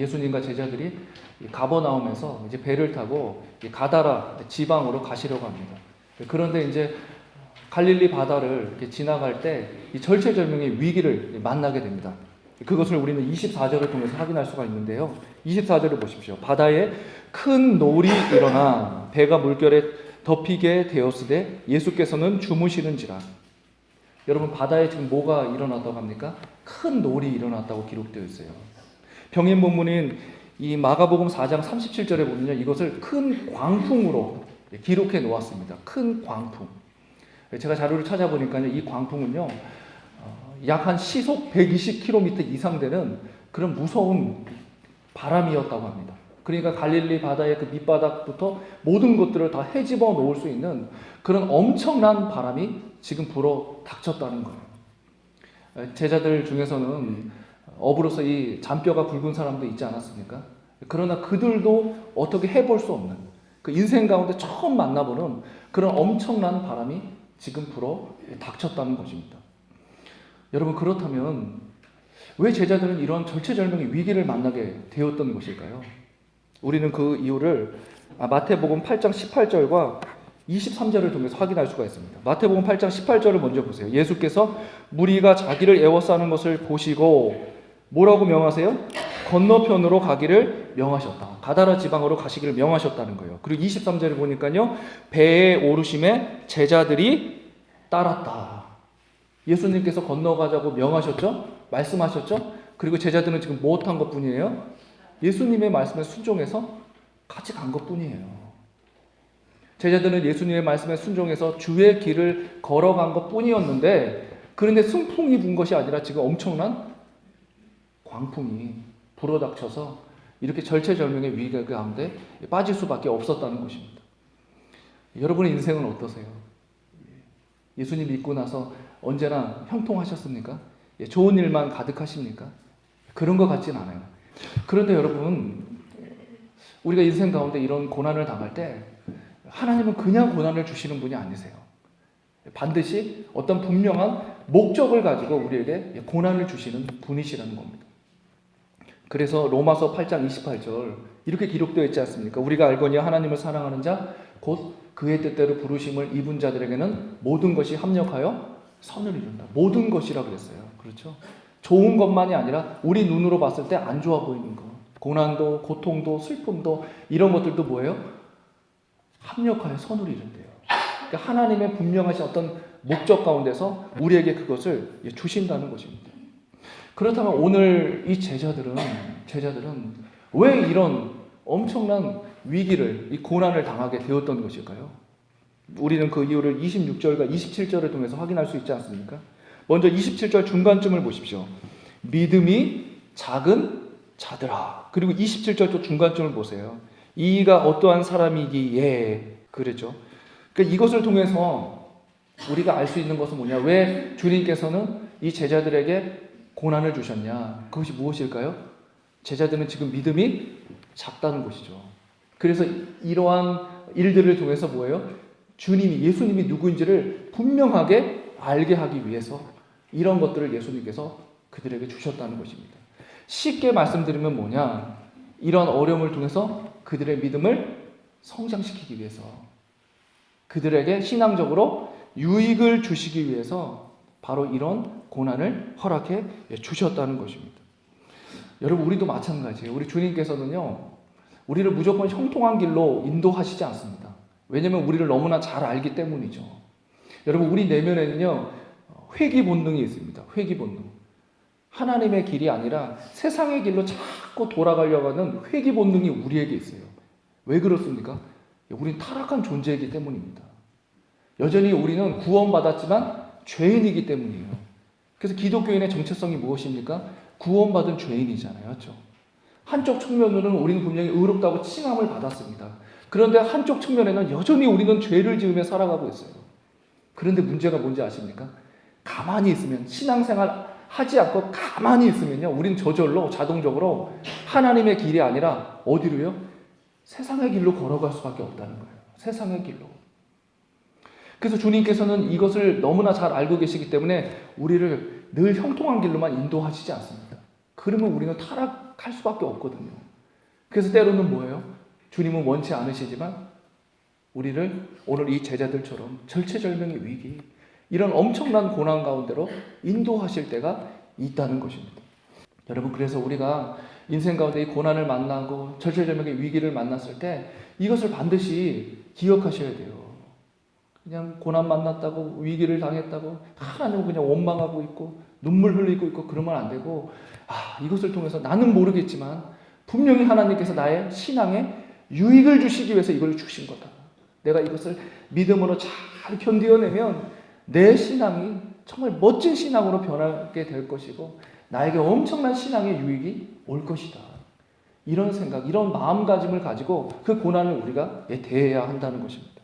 예수님과 제자들이 가버나움에서 이제 배를 타고 가다라 지방으로 가시려고 합니다. 그런데 이제 갈릴리 바다를 이렇게 지나갈 때 이 절체절명의 위기를 만나게 됩니다. 그것을 우리는 24절을 통해서 확인할 수가 있는데요. 24절을 보십시오. 바다에 큰 놀이 일어나 배가 물결에 덮이게 되었으되 예수께서는 주무시는지라. 여러분, 바다에 지금 뭐가 일어났다고 합니까? 큰 놀이 일어났다고 기록되어 있어요. 병인 본문인 이 마가복음 4장 37절에 보면요, 이것을 큰 광풍으로 기록해 놓았습니다. 큰 광풍. 제가 자료를 찾아보니까요, 이 광풍은요, 약 한 시속 120km 이상 되는 그런 무서운 바람이었다고 합니다. 그러니까 갈릴리 바다의 그 밑바닥부터 모든 것들을 다 헤집어 놓을 수 있는 그런 엄청난 바람이 지금 불어 닥쳤다는 거예요. 제자들 중에서는 업으로서 이 잔뼈가 굵은 사람도 있지 않았습니까? 그러나 그들도 어떻게 해볼 수 없는 그 인생 가운데 처음 만나보는 그런 엄청난 바람이 지금 불어 닥쳤다는 것입니다. 여러분, 그렇다면 왜 제자들은 이런 절체절명의 위기를 만나게 되었던 것일까요? 우리는 그 이유를 마태복음 8장 18절과 23절을 통해서 확인할 수가 있습니다. 마태복음 8장 18절을 먼저 보세요. 예수께서 무리가 자기를 에워싸는 것을 보시고 뭐라고 명하세요? 건너편으로 가기를 명하셨다. 가다라 지방으로 가시기를 명하셨다는 거예요. 그리고 23절을 보니까요, 배에 오르심에 제자들이 따랐다. 예수님께서 건너가자고 명하셨죠? 말씀하셨죠? 그리고 제자들은 지금 못한 것 뿐이에요? 예수님의 말씀에 순종해서 같이 간 것 뿐이에요. 제자들은 예수님의 말씀에 순종해서 주의 길을 걸어간 것 뿐이었는데, 그런데 승풍이 분 것이 아니라 지금 엄청난 광풍이 불어닥쳐서 이렇게 절체절명의 위기 가운데 빠질 수밖에 없었다는 것입니다. 여러분의 인생은 어떠세요? 예수님 믿고 나서 언제나 형통하셨습니까? 좋은 일만 가득하십니까? 그런 것 같진 않아요. 그런데 여러분, 우리가 인생 가운데 이런 고난을 당할 때 하나님은 그냥 고난을 주시는 분이 아니세요. 반드시 어떤 분명한 목적을 가지고 우리에게 고난을 주시는 분이시라는 겁니다. 그래서 로마서 8장 28절 이렇게 기록되어 있지 않습니까? 우리가 알거니 하나님을 사랑하는 자 곧 그의 뜻대로 부르심을 입은 자들에게는 모든 것이 합력하여 선을 이룬다. 모든 것이라 그랬어요. 그렇죠? 좋은 것만이 아니라 우리 눈으로 봤을 때 안 좋아 보이는 것, 고난도, 고통도, 슬픔도 이런 것들도 뭐예요? 합력하여 선을 이룬대요. 그러니까 하나님의 분명하신 어떤 목적 가운데서 우리에게 그것을 주신다는 것입니다. 그렇다면 오늘 이 제자들은 왜 이런 엄청난 위기를, 이 고난을 당하게 되었던 것일까요? 우리는 그 이유를 26절과 27절을 통해서 확인할 수 있지 않습니까? 먼저 27절 중간쯤을 보십시오. 믿음이 작은 자들아. 그리고 27절 또 중간쯤을 보세요. 이가 어떠한 사람이기에 그랬죠. 그러니까 이것을 통해서 우리가 알 수 있는 것은 뭐냐? 왜 주님께서는 이 제자들에게 고난을 주셨냐? 그것이 무엇일까요? 제자들은 지금 믿음이 작다는 것이죠. 그래서 이러한 일들을 통해서 뭐예요? 주님이, 예수님이 누구인지를 분명하게 알게 하기 위해서 이런 것들을 예수님께서 그들에게 주셨다는 것입니다. 쉽게 말씀드리면 뭐냐? 이런 어려움을 통해서 그들의 믿음을 성장시키기 위해서, 그들에게 신앙적으로 유익을 주시기 위해서 바로 이런 고난을 허락해 주셨다는 것입니다. 여러분, 우리도 마찬가지예요. 우리 주님께서는요, 우리를 무조건 형통한 길로 인도하시지 않습니다. 왜냐하면 우리를 너무나 잘 알기 때문이죠. 여러분, 우리 내면에는요, 회귀 본능이 있습니다. 회귀 본능. 하나님의 길이 아니라 세상의 길로 자꾸 돌아가려고 하는 회귀 본능이 우리에게 있어요. 왜 그렇습니까? 우리는 타락한 존재이기 때문입니다. 여전히 우리는 구원받았지만 죄인이기 때문이에요. 그래서 기독교인의 정체성이 무엇입니까? 구원받은 죄인이잖아요. 그렇죠? 한쪽 측면으로는 우리는 분명히 의롭다고 칭함을 받았습니다. 그런데 한쪽 측면에는 여전히 우리는 죄를 지으며 살아가고 있어요. 그런데 문제가 뭔지 아십니까? 가만히 있으면, 신앙생활 하지 않고 가만히 있으면요, 우린 저절로 자동적으로 하나님의 길이 아니라 어디로요? 세상의 길로 걸어갈 수밖에 없다는 거예요. 세상의 길로. 그래서 주님께서는 이것을 너무나 잘 알고 계시기 때문에 우리를 늘 형통한 길로만 인도하시지 않습니다. 그러면 우리는 갈 수밖에 없거든요. 그래서 때로는 뭐예요? 주님은 원치 않으시지만 우리를 오늘 이 제자들처럼 절체절명의 위기, 이런 엄청난 고난 가운데로 인도하실 때가 있다는 것입니다. 여러분, 그래서 우리가 인생 가운데 이 고난을 만나고 절체절명의 위기를 만났을 때 이것을 반드시 기억하셔야 돼요. 그냥 고난 만났다고, 위기를 당했다고 하나님은 그냥 원망하고 있고 눈물 흘리고 있고 그러면 안 되고, 이것을 통해서 나는 모르겠지만 분명히 하나님께서 나의 신앙에 유익을 주시기 위해서 이걸 주신 거다. 내가 이것을 믿음으로 잘 견디어내면 내 신앙이 정말 멋진 신앙으로 변하게 될 것이고 나에게 엄청난 신앙의 유익이 올 것이다. 이런 생각, 이런 마음가짐을 가지고 그 고난을 우리가 대해야 한다는 것입니다.